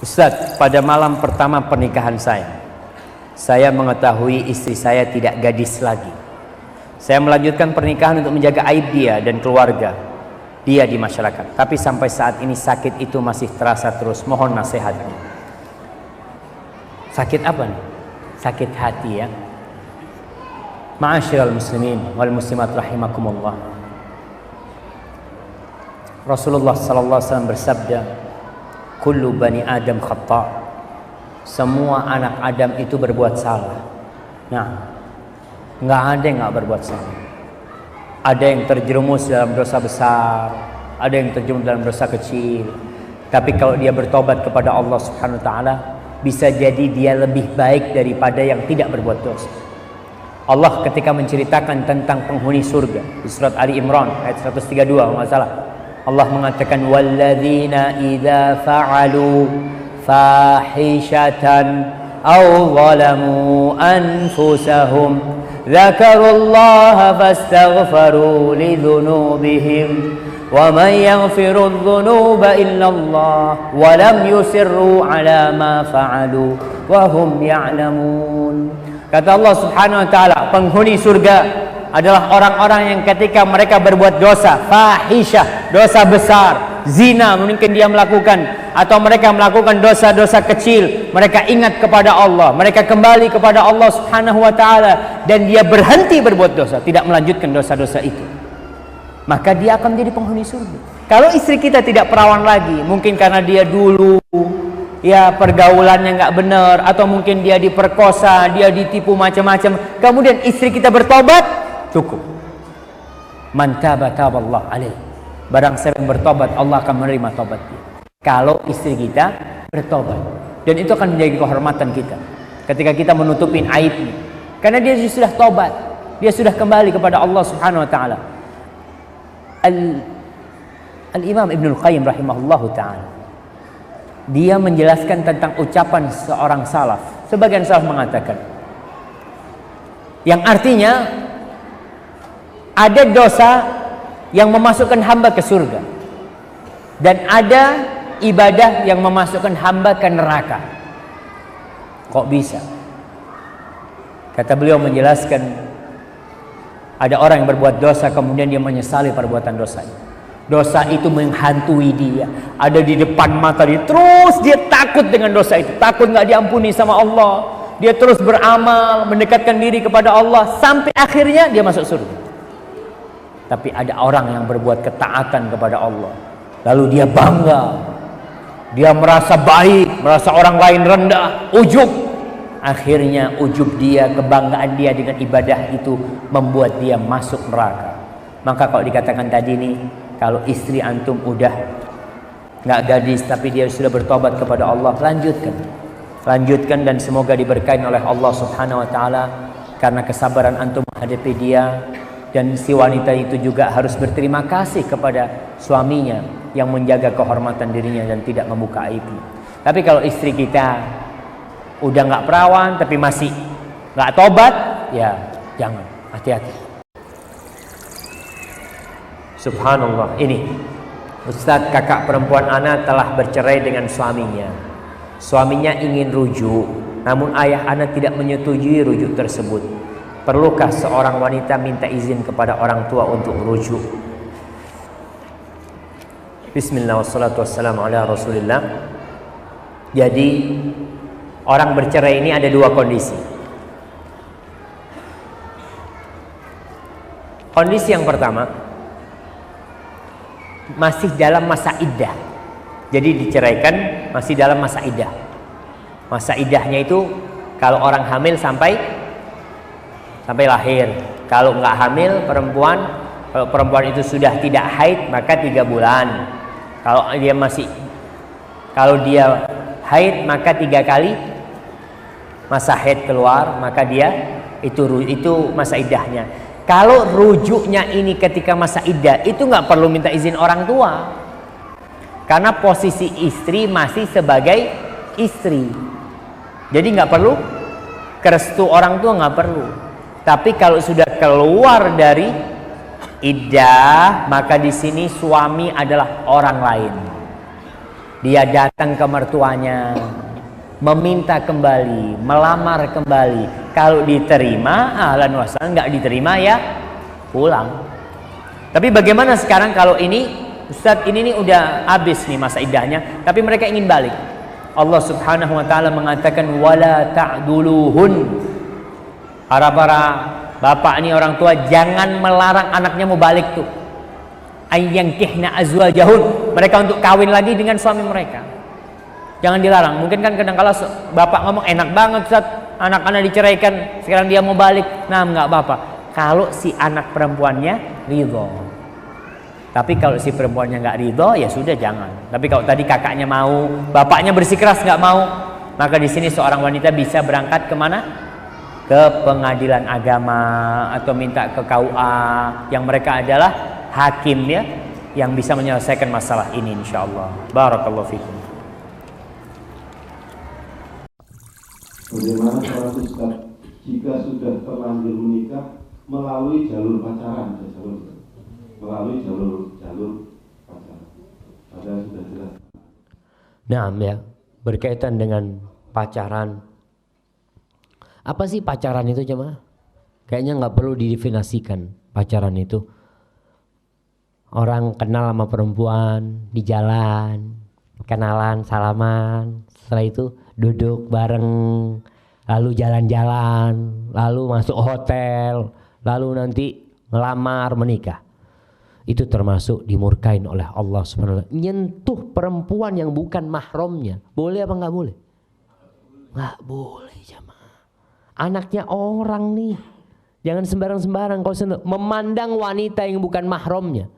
Ustaz, pada malam pertama pernikahan saya mengetahui istri saya tidak gadis lagi. Saya melanjutkan pernikahan untuk menjaga aib dia dan keluarga dia di masyarakat. Tapi sampai saat ini sakit itu masih terasa terus. Mohon nasihatnya. Sakit apa nih? Sakit hati ya. Ma'asyiral muslimin wal muslimat rahimakumullah. Rasulullah sallallahu alaihi wasallam bersabda, kullu bani Adam khata'. Semua anak Adam itu berbuat salah. Nah, nggak ada yang nggak berbuat salah. Ada yang terjerumus dalam dosa besar, ada yang terjerumus dalam dosa kecil. Tapi kalau dia bertobat kepada Allah Subhanahu wa taala, bisa jadi dia lebih baik daripada yang tidak berbuat dosa. Allah ketika menceritakan tentang penghuni surga di surat Ali Imran ayat 132 kalau nggak salah, Allah mengatakan walladzina idza fa'alu fahishatan aw zalamu anfusahum dzakarullaha fastaghfaru lidzunubihim wa man yaghfiru dzunuba illallah wa lam yusirru ala ma fa'alu wa hum ya'lamun. Kata Allah Subhanahu wa taala, penghuni surga adalah orang-orang yang ketika mereka berbuat dosa, fahisyah, dosa besar, zina mungkin dia melakukan, atau mereka melakukan dosa-dosa kecil, mereka ingat kepada Allah, mereka kembali kepada Allah Subhanahu wa taala dan dia berhenti berbuat dosa, tidak melanjutkan dosa-dosa itu, maka dia akan menjadi penghuni surga. Kalau istri kita tidak perawan lagi, mungkin karena dia dulu ya pergaulannya nggak benar, atau mungkin dia diperkosa, dia ditipu macam-macam, kemudian istri kita bertobat, cukup. Man taba taballahu alaih. Barang siapa yang bertobat, Allah akan menerima tobat dia. Kalau istri kita bertobat, dan itu akan menjadi kehormatan kita ketika kita menutupin aibnya, karena dia sudah tobat, dia sudah kembali kepada Allah Subhanahu wa taala. Al-Imam Ibnul Qayyim rahimahullahu taala, dia menjelaskan tentang ucapan seorang salaf. Sebagian salaf mengatakan, yang artinya ada dosa yang memasukkan hamba ke surga, dan ada ibadah yang memasukkan hamba ke neraka. Kok bisa? Kata beliau menjelaskan, ada orang yang berbuat dosa kemudian dia menyesali perbuatan dosanya. Dosa itu menghantui dia, ada di depan mata dia, terus dia takut dengan dosa itu, takut nggak diampuni sama Allah. Dia terus beramal, mendekatkan diri kepada Allah, sampai akhirnya dia masuk surga. Tapi ada orang yang berbuat ketaatan kepada Allah, lalu dia bangga, dia merasa baik, merasa orang lain rendah, ujub. Akhirnya ujub dia, kebanggaan dia dengan ibadah itu membuat dia masuk neraka. Maka kalau dikatakan tadi nih, kalau istri antum udah nggak gadis tapi dia sudah bertobat kepada Allah, lanjutkan dan semoga diberkahi oleh Allah Subhanahu wa taala, karena kesabaran antum menghadapi dia. Dan si wanita itu juga harus berterima kasih kepada suaminya yang menjaga kehormatan dirinya dan tidak membuka aibnya. Tapi kalau istri kita udah nggak perawan tapi masih nggak tobat, ya jangan, hati-hati. Subhanallah, ini Ustadz, kakak perempuan ana telah bercerai dengan suaminya. Suaminya ingin rujuk, namun ayah ana tidak menyetujui rujuk tersebut. Perlukah seorang wanita minta izin kepada orang tua untuk merujuk? Bismillah wassalatu wassalamu ala rasulillah. Jadi orang bercerai ini ada dua kondisi. Kondisi yang pertama, masih dalam masa iddah. Jadi diceraikan masih dalam masa iddah. Masa iddahnya itu kalau orang hamil sampai lahir. Kalau nggak hamil kalau perempuan itu sudah tidak haid maka 3 bulan. Kalau dia haid maka 3 kali masa haid keluar, maka dia itu masa iddahnya. Kalau rujuknya ini ketika masa iddah, itu nggak perlu minta izin orang tua, karena posisi istri masih sebagai istri. Jadi nggak perlu restu orang tua, nggak perlu. Tapi kalau sudah keluar dari iddah, maka di sini suami adalah orang lain. dia datang ke mertuanya, meminta kembali, melamar kembali. Kalau diterima, ahlan wa sahlan, nggak diterima ya pulang. Tapi bagaimana sekarang kalau ini, Ustadz ini nih udah habis nih masa iddahnya, tapi mereka ingin balik. Allah Subhanahu wa taala mengatakan wala ta'duluhun. Para bapak ini, orang tua, jangan melarang anaknya mau balik tuh. Ayyankihna azwajahun, mereka untuk kawin lagi dengan suami mereka. Jangan dilarang. Mungkin kan kadang-kala bapak ngomong enak banget Ustaz, anak-anak diceraikan, sekarang dia mau balik. Nah, nggak apa-apa kalau si anak perempuannya ridho. Tapi kalau si perempuannya nggak ridho, ya sudah jangan. Tapi kalau tadi kakaknya mau, bapaknya bersikeras nggak mau, maka di sini seorang wanita bisa berangkat kemana? Ke pengadilan agama atau minta ke KUA, yang mereka adalah hakim ya, yang bisa menyelesaikan masalah ini insyaallah. Barakallahu fikum. Bagaimana cara Ustaz jika sudah terlanjur menikah melalui jalur pacaran, melalui jalur pacaran? Ada sudah jelas. Nah, ya, berkaitan dengan pacaran. Apa sih pacaran itu jemaah? Kayaknya nggak perlu didefinisikan pacaran itu. Orang kenal sama perempuan di jalan, kenalan, salaman, setelah itu duduk bareng, lalu jalan-jalan, lalu masuk hotel, lalu nanti melamar, menikah. Itu termasuk dimurkain oleh Allah Subhanahu wa taala. Nyentuh perempuan yang bukan mahramnya, boleh apa nggak boleh? Nggak boleh jemaah. Anaknya orang nih, jangan sembarang-sembarang kau memandang wanita yang bukan mahramnya.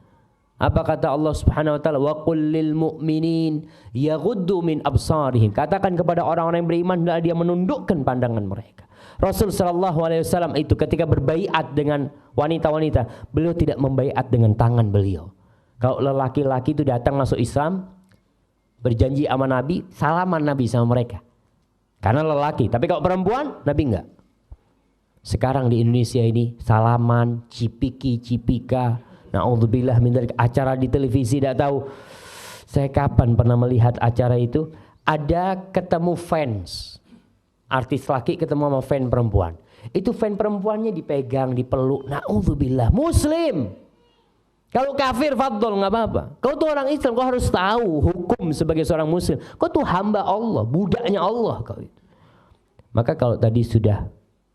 Apa kata Allah Subhanahu wa taala? Wa qul lil mu'minin yaghuddu min absarihim. Katakan kepada orang-orang yang beriman hendaklah dia menundukkan pandangan mereka. Rasul sallallahu alaihi wasallam itu ketika berbaiat dengan wanita-wanita, beliau tidak membaiat dengan tangan beliau. Kalau lelaki-laki itu datang masuk Islam, berjanji sama Nabi, salaman Nabi sama mereka. Karena lelaki, tapi kalau perempuan, Nabi enggak. Sekarang di Indonesia ini salaman, cipika. Na'udzubillah min dzalik, acara di televisi, tidak tahu saya kapan pernah melihat acara itu, ada ketemu fans. Artis laki ketemu sama fan perempuan. Itu fan perempuannya dipegang, dipeluk. Na'udzubillah, muslim. Kalau kafir fadl enggak apa-apa. Kau tuh orang Islam, kau harus tahu hukum sebagai seorang muslim. Kau tuh hamba Allah, budaknya Allah kau itu. Maka kalau tadi sudah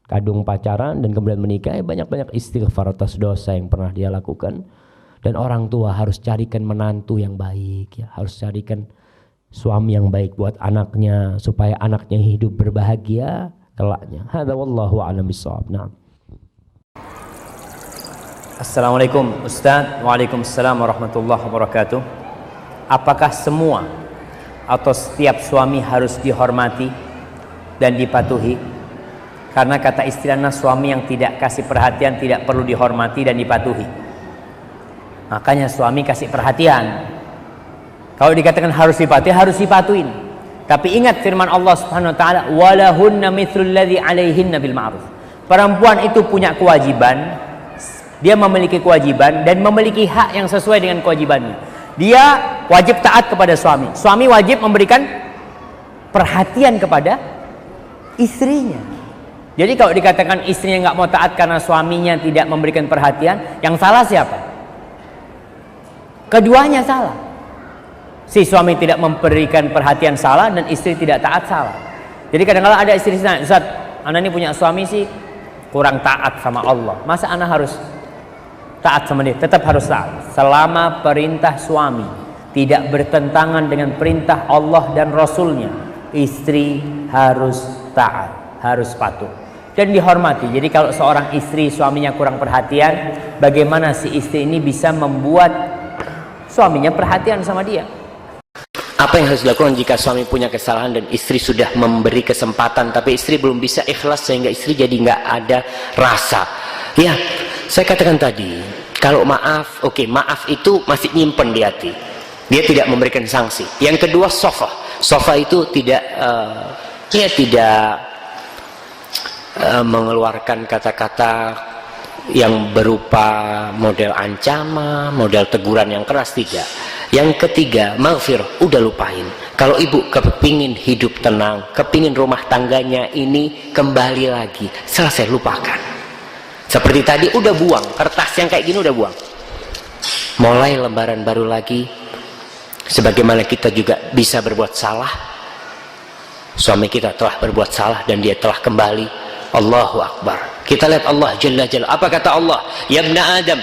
kadung pacaran dan kemudian menikah, banyak-banyak istighfar atas dosa yang pernah dia lakukan. Dan orang tua harus carikan menantu yang baik ya, harus carikan suami yang baik buat anaknya supaya anaknya hidup berbahagia kelaknya. Hadza wallahu a'lam bissawab. Nah. Assalamualaikum Ustaz. Waalaikumsalam warahmatullahi wabarakatuh. Apakah semua atau setiap suami harus dihormati dan dipatuhi? Karena kata istilahnya suami yang tidak kasih perhatian tidak perlu dihormati dan dipatuhi. Makanya suami kasih perhatian. Kalau dikatakan harus dipatuhi, harus dipatuhin. Tapi ingat firman Allah Subhanahu wa taala, walahunna mithlul ladzi 'alaihinna bil ma'ruf. Perempuan itu punya kewajiban, dia memiliki kewajiban dan memiliki hak yang sesuai dengan kewajibannya. Dia wajib taat kepada suami. Suami wajib memberikan perhatian kepada istrinya. Jadi kalau dikatakan istrinya nggak mau taat karena suaminya tidak memberikan perhatian, yang salah siapa? Keduanya salah. Si suami tidak memberikan perhatian salah dan istri tidak taat salah. Jadi kadang-kadang ada istri sana, Ustaz, anak ini punya suami sih kurang taat sama Allah. Masa anak harus taat sama dia? Tetap harus taat. Selama perintah suami tidak bertentangan dengan perintah Allah dan Rasulnya, istri harus taat, harus patuh dan dihormati. Jadi kalau seorang istri suaminya kurang perhatian, bagaimana si istri ini bisa membuat suaminya perhatian sama dia? Apa yang harus dilakukan jika suami punya kesalahan dan istri sudah memberi kesempatan tapi istri belum bisa ikhlas sehingga istri jadi nggak ada rasa? Ya, saya katakan tadi, kalau maaf, oke, maaf itu masih nyimpen di hati. Dia tidak memberikan sanksi. Yang kedua, sofa itu tidak mengeluarkan kata-kata yang berupa model ancaman, model teguran yang keras, tidak. Yang ketiga, maghfirah, udah lupain. Kalau ibu kepingin hidup tenang, kepingin rumah tangganya ini kembali lagi, selesai, lupakan. Seperti tadi, udah buang kertas yang kayak gini, udah buang. Mulai lembaran baru lagi. Sebagaimana kita juga bisa berbuat salah, suami kita telah berbuat salah dan dia telah kembali, Allahu Akbar. Kita lihat Allah Jalla Jalla. Apa kata Allah? Ya ibna Adam,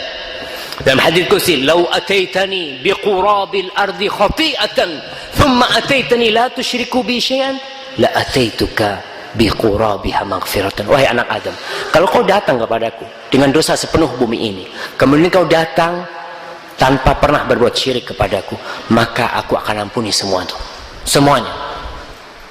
dalam hadits qudsi, "Lau ataitani biqurabil ardi khati'atan, thumma ataitani la tusyriku bi syai'an, la ataituka biqurabiha maghfiratan." Wahai anak Adam, kalau kau datang kepadaku dengan dosa sepenuh bumi ini, kemudian kau datang tanpa pernah berbuat syirik kepadaku, maka aku akan ampuni semua itu, semuanya.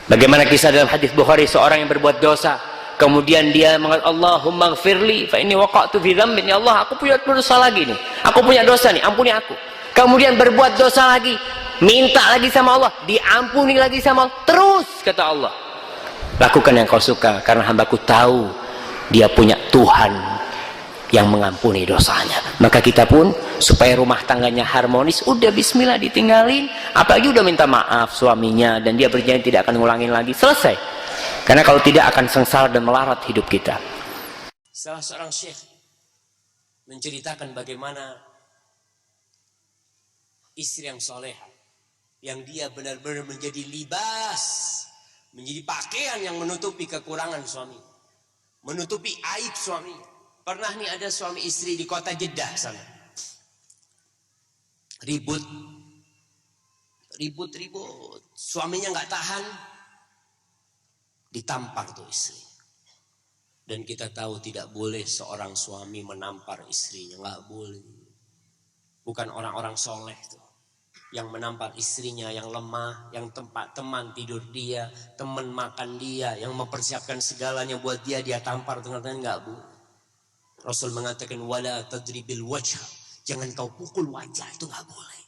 Bagaimana kisah dalam hadis Bukhari, seorang yang berbuat dosa, kemudian dia mengatakan, Allahumma gfirli fa inni waqa'tu fi dzambin, ya Allah, aku punya dosa lagi nih, aku punya dosa nih, ampuni aku. Kemudian berbuat dosa lagi, minta lagi sama Allah, diampuni lagi sama Allah, terus kata Allah, lakukan yang kau suka karena hambaku tahu dia punya Tuhan yang mengampuni dosanya. Maka kita pun supaya rumah tangganya harmonis, udah bismillah ditinggalin, apalagi udah minta maaf suaminya dan dia berjanji tidak akan ngulangin lagi, selesai. Karena kalau tidak akan sengsara dan melarat hidup kita. Salah seorang syekh menceritakan bagaimana istri yang soleha, yang dia benar-benar menjadi libas, menjadi pakaian yang menutupi kekurangan suami, menutupi aib suami. Pernah nih ada suami istri di kota Jeddah sana, ribut, suaminya nggak tahan, ditampar tuh istri. Dan kita tahu tidak boleh seorang suami menampar istrinya, nggak boleh. Bukan orang-orang soleh tuh yang menampar istrinya yang lemah, yang tempat teman tidur dia, teman makan dia, yang mempersiapkan segalanya buat dia, dia tampar tengah-tengah, nggak boleh. Rasul mengatakan wala tadribil wajha, jangan kau pukul wajah, itu nggak boleh.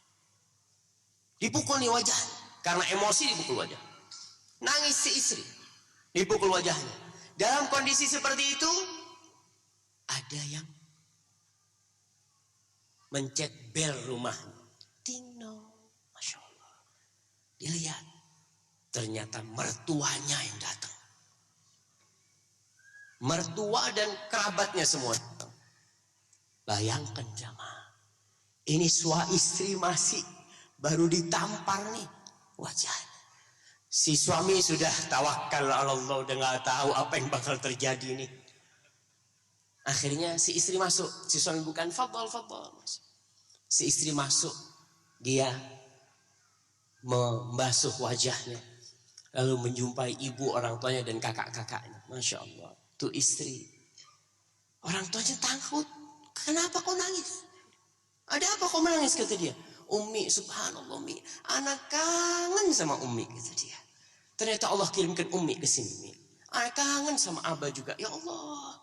Dipukul nih wajah, karena emosi dipukul wajah. Nangis si istri, dipukul wajahnya. Dalam kondisi seperti itu, ada yang mencet bel rumahnya. Ting dong, masya Allah. Dilihat, ternyata mertuanya yang datang. Mertua dan kerabatnya semua. Bayangkan jamaah, ini suami istri masih baru ditampar nih wajahnya. Si suami sudah tawakal Allah, udah nggak tahu apa yang bakal terjadi nih. Akhirnya si istri masuk, si suami bukan fadl. Si istri masuk, dia membasuh wajahnya, lalu menjumpai ibu orang tuanya dan kakak-kakaknya. Masya Allah. Tuh istri, orang tuanya takut. Kenapa kau nangis? Ada apa kau menangis, kata dia. Ummi, subhanallah Ummi, anak kangen sama Ummi, kata dia. Ternyata Allah kirimkan Ummi ke sini. Anak kangen sama Abah juga. Ya Allah,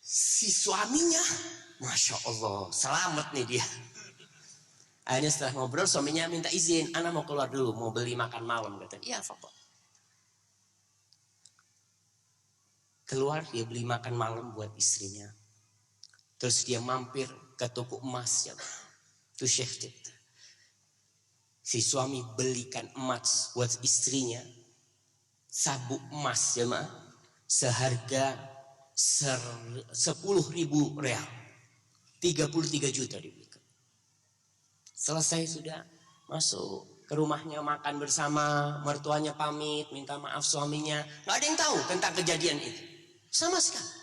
si suaminya, masya Allah, selamat nih dia. Akhirnya setelah ngobrol, suaminya minta izin, anak mau keluar dulu, mau beli makan malam, kata dia. Iya, Bapak. Keluar, dia beli makan malam buat istrinya. Terus dia mampir ke toko emas, ya, itu Syekh cerita. Si suami belikan emas buat istrinya, sabuk emas, ya, seharga 10.000 real, 33 juta dibelikan. Selesai sudah, masuk ke rumahnya, makan bersama, mertuanya pamit, minta maaf suaminya. Gak ada yang tahu tentang kejadian itu, sama sekali.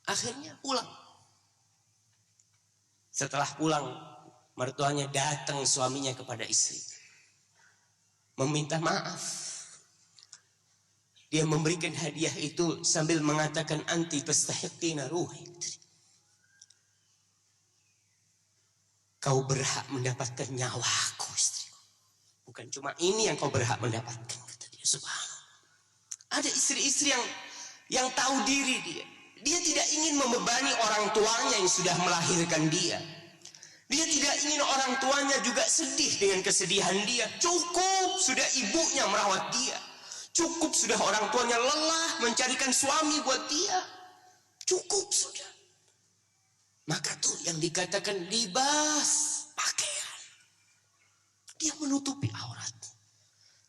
Akhirnya pulang. Setelah pulang, mertuanya datang suaminya kepada istri, meminta maaf. Dia memberikan hadiah itu sambil mengatakan, anti tastahiqina ruhi. Kau berhak mendapatkan nyawaku, istriku. Bukan cuma ini yang kau berhak mendapatkan, kata dia. Subhanallah. Ada istri-istri yang tahu diri dia. Dia tidak ingin membebani orang tuanya yang sudah melahirkan dia. Dia tidak ingin orang tuanya juga sedih dengan kesedihan dia. Cukup sudah ibunya merawat dia. Cukup sudah orang tuanya lelah mencarikan suami buat dia. Cukup sudah. Maka tuh yang dikatakan libas, pakaian. Dia menutupi aurat.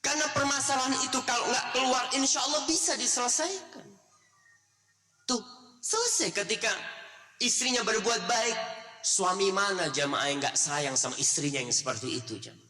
Karena permasalahan itu kalau nggak keluar, insya Allah bisa diselesaikan. Tuh, selesai ketika istrinya berbuat baik. Suami mana jamaah yang nggak sayang sama istrinya yang seperti itu, jamaah?